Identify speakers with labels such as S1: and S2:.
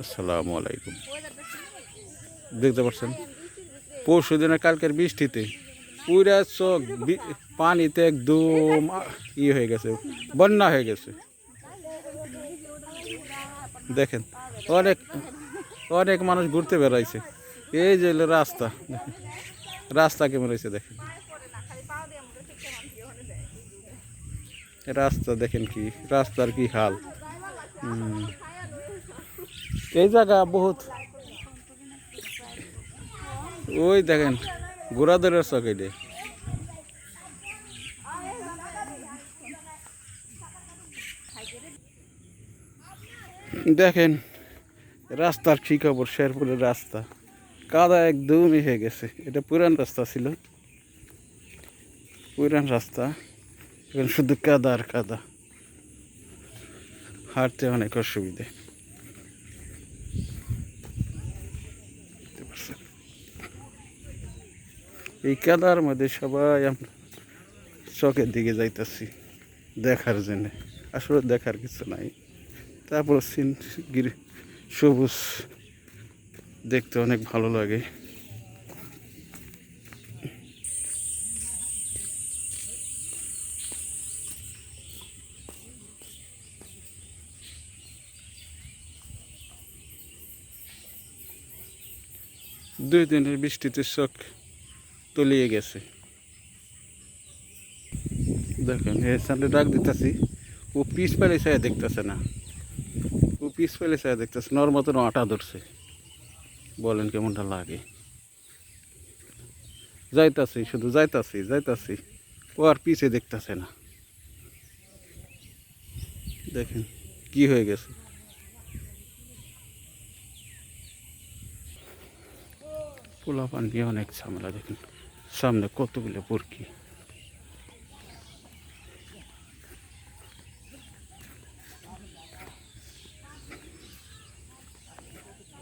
S1: আসসালামু আলাইকুম। দেখতে পাচ্ছেন পরশু দিনের কালকের বৃষ্টিতে পুরা চোখ পানিতে একদম হয়ে গেছে, বন্যা হয়ে গেছে। দেখেন অনেক অনেক মানুষ ঘুরতে বেড়াইছে। এই যে রাস্তা, রাস্তা কেমন হয়েছে দেখেন, রাস্তা দেখেন কি রাস্তার কি হাল। এই জায়গা বহুত, ওই দেখেন ঘোড়াদৌড়ের চক এটি। দেখেন রাস্তার কি খবর, শেরপুরের রাস্তা কাদা একদমই হয়ে গেছে। এটা পুরান রাস্তা ছিল, পুরান রাস্তা, এখন শুধু কাদা আর কাদা, হাঁটতে অনেক অসুবিধে। এই কাদার মধ্যে সবাই আমরা চকের দিকে যাইতেছি দেখার জন্য, আসলে দেখার কিছু নাই। তারপর সবুজ দেখতে অনেক ভালো লাগে। দুই দিনের বৃষ্টিতে চোখ তলিয়ে গেছে। দেখেন এর সামনে ডাক দিতেছি, ও পিস পেলে চাই দেখতেছে না, ও পিস পেলে চাই দেখতেছে না, ওর মতন আটা ধরছে। বলেন কেমনটা লাগে। যাইতাছি শুধু যাইতাছি যাইতাছি, ও আর পিছে দেখতেছে না। দেখেন কি হয়ে গেছে। পোলা পান দিয়ে অনেক ঝামেলা। দেখেন সামনে কতগুলো পুরকি।